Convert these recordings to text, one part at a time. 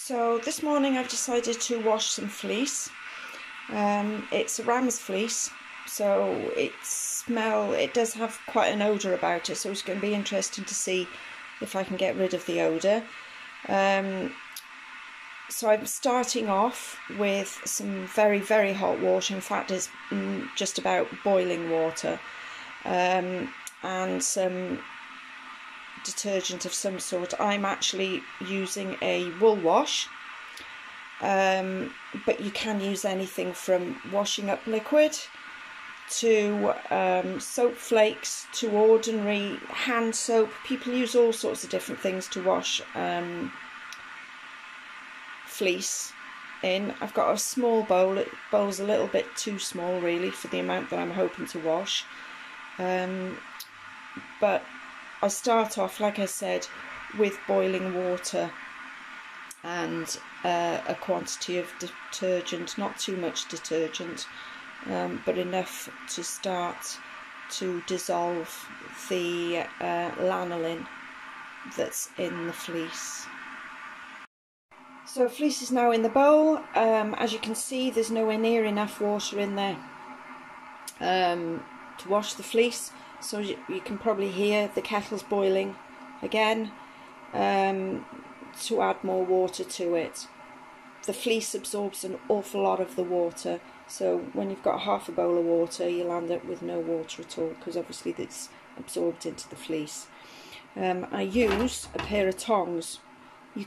So this morning I've decided to wash some fleece. It's a ram's fleece, so it does have quite an odour about it, so it's going to be interesting to see if I can get rid of the odour. So I'm starting off with some very, very hot water. In fact, it's just about boiling water, and some detergent of some sort. I'm actually using a wool wash, but you can use anything from washing up liquid to soap flakes to ordinary hand soap. People use all sorts of different things to wash fleece in. I've got a small bowl. The bowl's a little bit too small really for the amount that I'm hoping to wash, but I start off, like I said, with boiling water and a quantity of detergent, not too much detergent, but enough to start to dissolve the lanolin that's in the fleece. So fleece is now in the bowl. As you can see, there's nowhere near enough water in there to wash the fleece. So you can probably hear the kettle's boiling again to add more water to it. The fleece absorbs an awful lot of the water, so when you've got half a bowl of water you'll end up with no water at all, because obviously it's absorbed into the fleece. I use a pair of tongs. You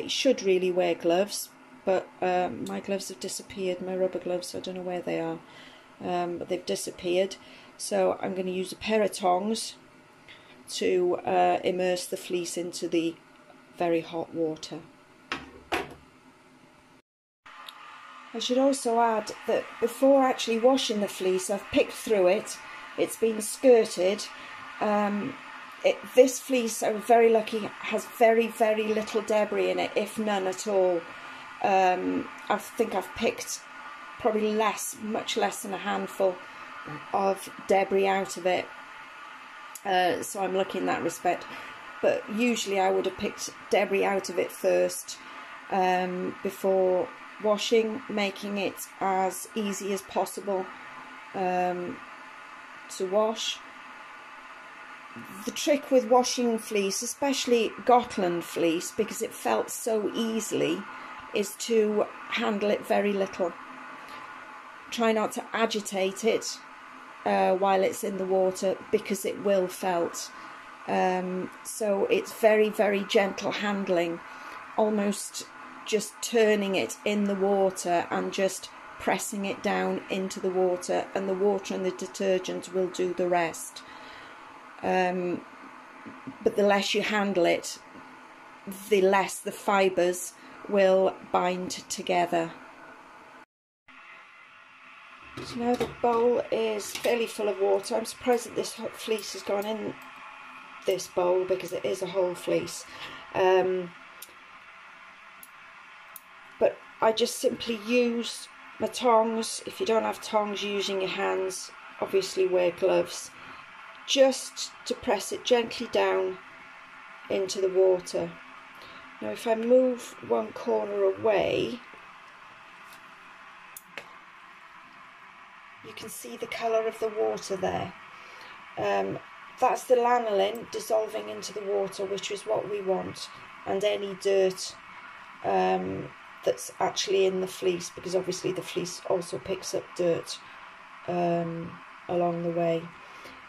should really wear gloves, but my gloves have disappeared, my rubber gloves. I don't know where they are, but they've disappeared. So I'm going to use a pair of tongs to immerse the fleece into the very hot water. I should also add that before actually washing the fleece, I've picked through it. It's been skirted. This fleece, I'm very lucky, has very, very little debris in it, if none at all. I think I've picked probably much less than a handful of debris out of it, so I'm lucky in that respect. But usually I would have picked debris out of it first before washing, making it as easy as possible to wash. The trick with washing fleece, especially Gotland fleece, because it felt so easily, is to handle it very little. Try not to agitate it while it's in the water, because it will felt. So it's very, very gentle handling, almost just turning it in the water and just pressing it down into the water, and the water and the detergent will do the rest. But the less you handle it, the less the fibres will bind together. So now the bowl is fairly full of water. I'm surprised that this hot fleece has gone in this bowl, because it is a whole fleece. But I just simply use my tongs. If you don't have tongs, using your hands, obviously wear gloves, just to press it gently down into the water. Now if I move one corner away, you can see the colour of the water there. That's the lanolin dissolving into the water, which is what we want, and any dirt that's actually in the fleece, because obviously the fleece also picks up dirt along the way.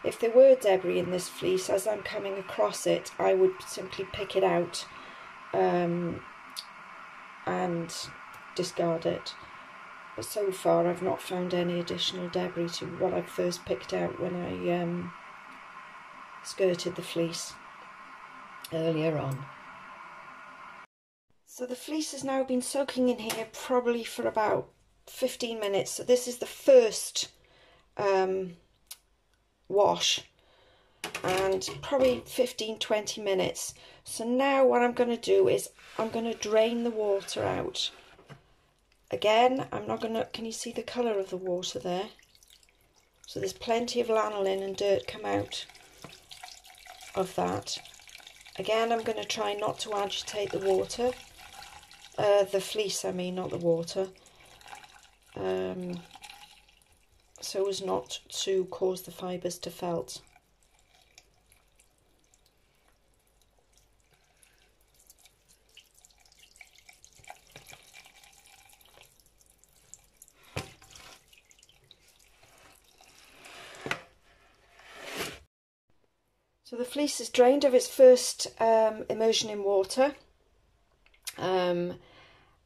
If there were debris in this fleece, as I'm coming across it, I would simply pick it out and discard it. But so far I've not found any additional debris to what I first picked out when I skirted the fleece earlier on. So the fleece has now been soaking in here probably for about 15 minutes. So this is the first wash, and probably 15-20 minutes. So now what I'm going to do is I'm going to drain the water out. Again, I'm not going to, can you see the colour of the water there? So there's plenty of lanolin and dirt come out of that. Again, I'm going to try not to agitate the water. the fleece, I mean, not the water, so as not to cause the fibres to felt. So the fleece is drained of its first immersion in water, and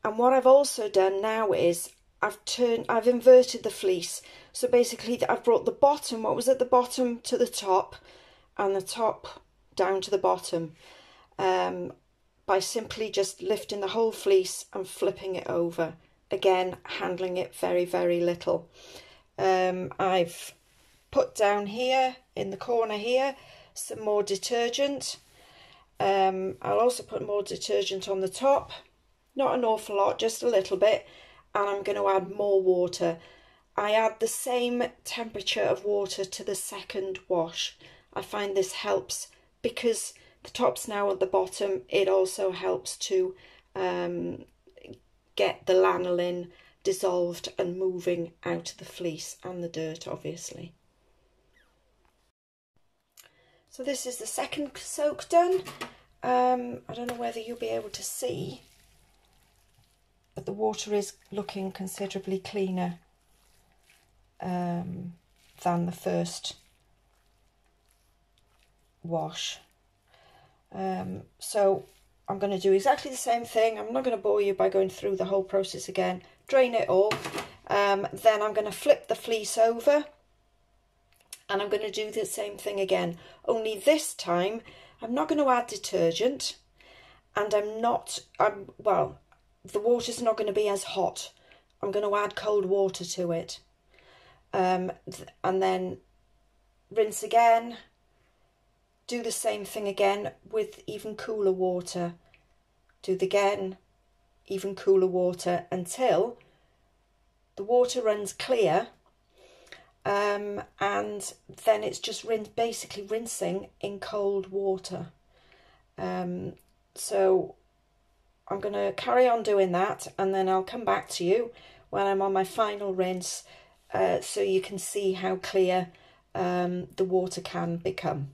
what I've also done now is I've inverted the fleece. So basically I've brought the bottom, what was at the bottom, to the top, and the top down to the bottom, by simply just lifting the whole fleece and flipping it over. Again, handling it very, very little. I've put down here in the corner here some more detergent. I'll also put more detergent on the top, not an awful lot, just a little bit, and I'm going to add more water. I add the same temperature of water to the second wash. I find this helps because the top's now at the bottom. It also helps to get the lanolin dissolved and moving out of the fleece and the dirt, obviously. So this is the second soak done. I don't know whether you'll be able to see, but the water is looking considerably cleaner than the first wash. So I'm going to do exactly the same thing. I'm not going to bore you by going through the whole process again. Drain it all. Then I'm going to flip the fleece over, and I'm going to do the same thing again, only this time I'm not going to add detergent, and well, the water's not going to be as hot. I'm going to add cold water to it, and then rinse again, do the same thing again with even cooler water, do the again, even cooler water, until the water runs clear. And then it's just basically rinsing in cold water. So I'm going to carry on doing that, and then I'll come back to you when I'm on my final rinse, so you can see how clear the water can become.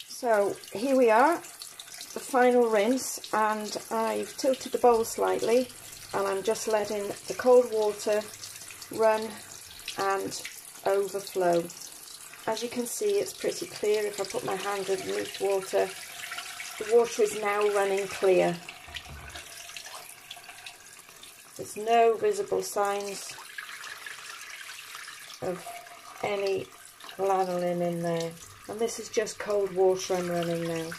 So here we are, the final rinse, and I've tilted the bowl slightly, and I'm just letting the cold water run and overflow. As you can see, it's pretty clear. If I put my hand underneath water, the water is now running clear. There's no visible signs of any lanolin in there, and this is just cold water I'm running now.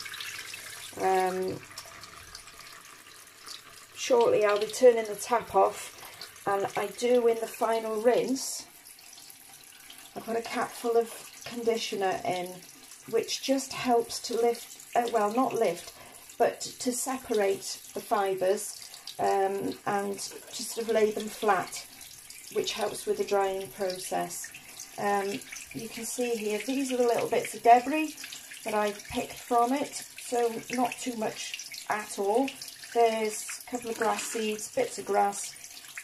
Shortly I'll be turning the tap off, and I do, in the final rinse, I put a capful of conditioner in, which just helps to lift, well, not lift, but to separate the fibres, and just sort of lay them flat, which helps with the drying process. You can see here, these are the little bits of debris that I've picked from it, so not too much at all. There's a couple of grass seeds, bits of grass,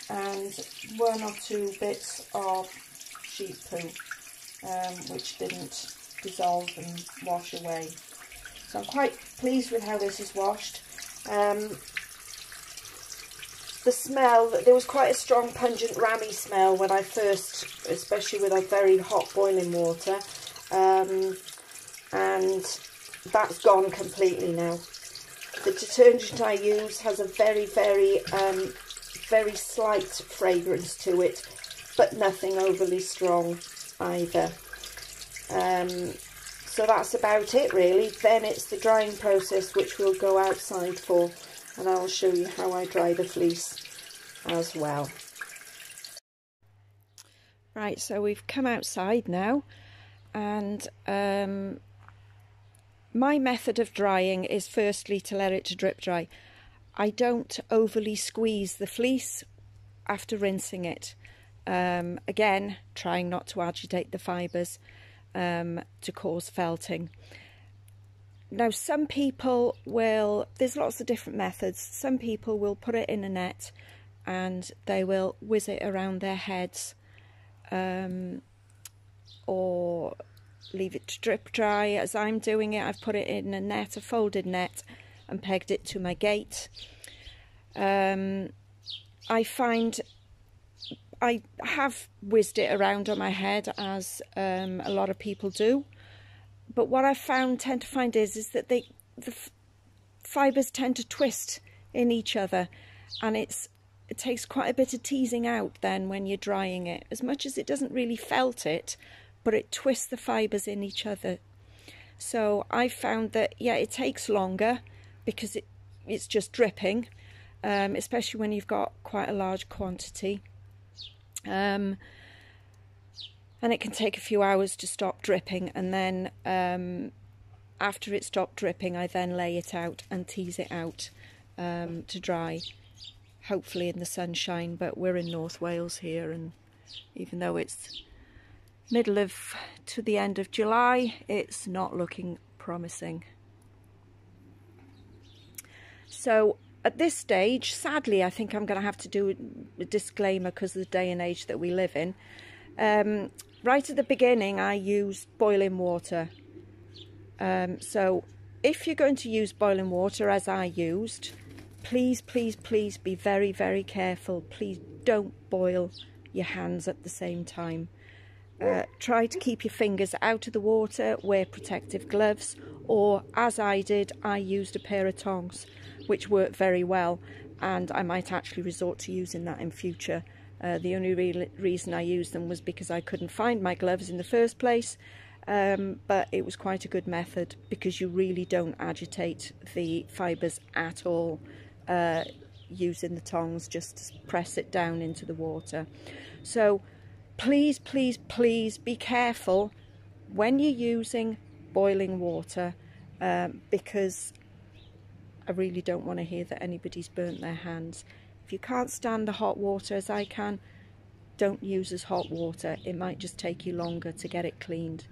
and one or two bits of sheep poo, which didn't dissolve and wash away. So I'm quite pleased with how this is washed. The smell, there was quite a strong pungent rammy smell when I first, especially with a very hot boiling water, and that's gone completely now. The detergent I use has a very, very slight fragrance to it, but nothing overly strong either. So that's about it really. Then it's the drying process, which we'll go outside for, and I'll show you how I dry the fleece as well. Right, so we've come outside now, and my method of drying is firstly to let it to drip dry. I don't overly squeeze the fleece after rinsing it. Again, trying not to agitate the fibres to cause felting. Now some people will, there's lots of different methods. Some people will put it in a net and they will whiz it around their heads, or leave it to drip dry as I'm doing it. I've put it in a net, a folded net, and pegged it to my gate. I find I have whizzed it around on my head, as a lot of people do, but what I tend to find is that the fibres tend to twist in each other, and it takes quite a bit of teasing out then when you're drying it, as much as it doesn't really felt it, but it twists the fibres in each other. So I found that, yeah, it takes longer because it's just dripping, especially when you've got quite a large quantity. And it can take a few hours to stop dripping, and then after it stopped dripping I then lay it out and tease it out to dry, hopefully in the sunshine. But we're in North Wales here, and even though it's middle to the end of July, it's not looking promising. So at this stage, sadly, I think I'm going to have to do a disclaimer because of the day and age that we live in. Right at the beginning, I used boiling water. So if you're going to use boiling water, as I used, please, please, please be very, very careful. Please don't boil your hands at the same time. Try to keep your fingers out of the water, wear protective gloves, or as I did, I used a pair of tongs, which worked very well, and I might actually resort to using that in future. The only reason I used them was because I couldn't find my gloves in the first place, but it was quite a good method because you really don't agitate the fibres at all using the tongs, just to press it down into the water. So please, please, please be careful when you're using boiling water, because I really don't want to hear that anybody's burnt their hands. If you can't stand the hot water, as I can, don't use as hot water. It might just take you longer to get it cleaned.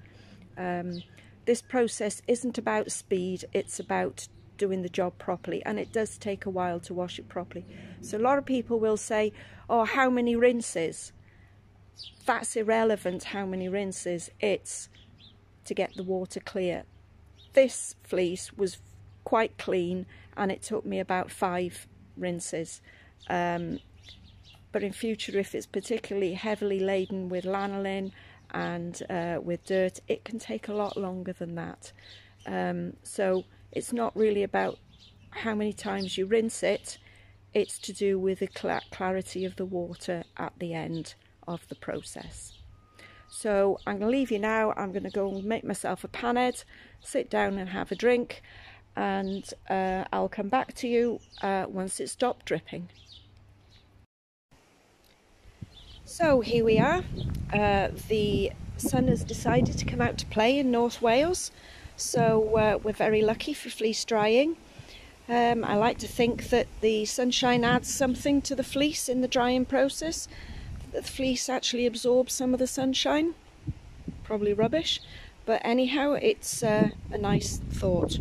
This process isn't about speed, it's about doing the job properly, and it does take a while to wash it properly. So a lot of people will say, oh, how many rinses? That's irrelevant how many rinses, it's to get the water clear. This fleece was quite clean and it took me about 5 rinses. But in future, if it's particularly heavily laden with lanolin and with dirt, it can take a lot longer than that. So it's not really about how many times you rinse it, it's to do with the clarity of the water at the end of the process. So I'm going to leave you now. I'm going to go and make myself a panhead, sit down and have a drink, and I'll come back to you once it's stopped dripping. So here we are. The sun has decided to come out to play in North Wales, so we're very lucky for fleece drying. I like to think that the sunshine adds something to the fleece in the drying process. The fleece actually absorbs some of the sunshine. Probably rubbish, but anyhow, it's a nice thought.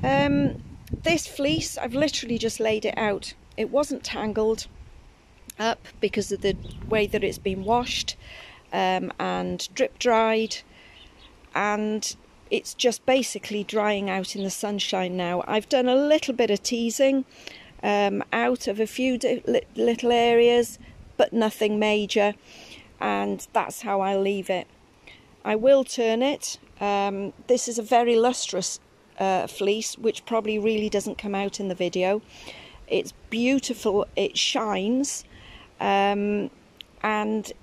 This fleece, I've literally just laid it out. It wasn't tangled up because of the way that it's been washed and drip dried, and it's just basically drying out in the sunshine now. I've done a little bit of teasing out of a few little areas, but nothing major, and that's how I'll leave it. I will turn it. This is a very lustrous fleece, which probably really doesn't come out in the video. It's beautiful, it shines, and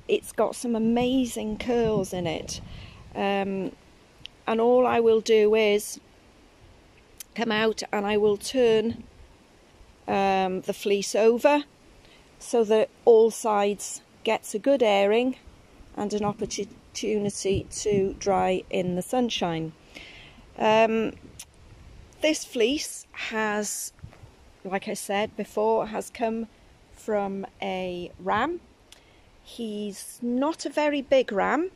it's got some amazing curls in it. And all I will do is come out and I will turn the fleece over so that all sides gets a good airing and an opportunity to dry in the sunshine. This fleece has, like I said before, has come from a ram. He's not a very big ram,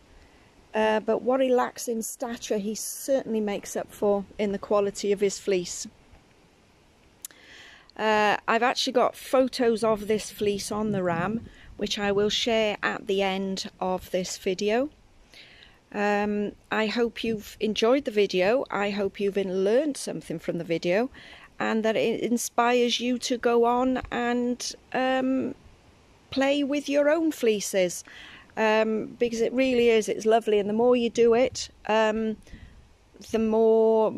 but what he lacks in stature he certainly makes up for in the quality of his fleece. I've actually got photos of this fleece on the ram, which I will share at the end of this video. I hope you've enjoyed the video. I hope you've learned something from the video, and that it inspires you to go on and play with your own fleeces, because it really is, it's lovely, and the more you do it, the more,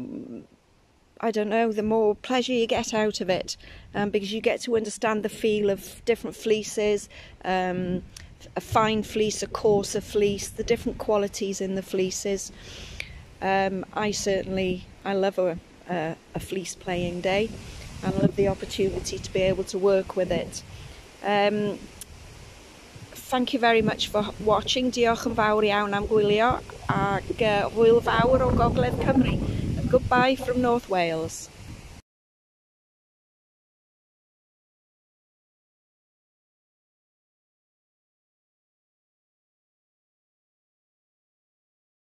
I don't know, the more pleasure you get out of it, because you get to understand the feel of different fleeces, a fine fleece, a coarser fleece, the different qualities in the fleeces. I love a fleece playing day, and I love the opportunity to be able to work with it. Thank you very much for watching. Diolch yn fawr iawn am gwylio, ac hwyl fawr o Gogledd Cymru. Goodbye from North Wales.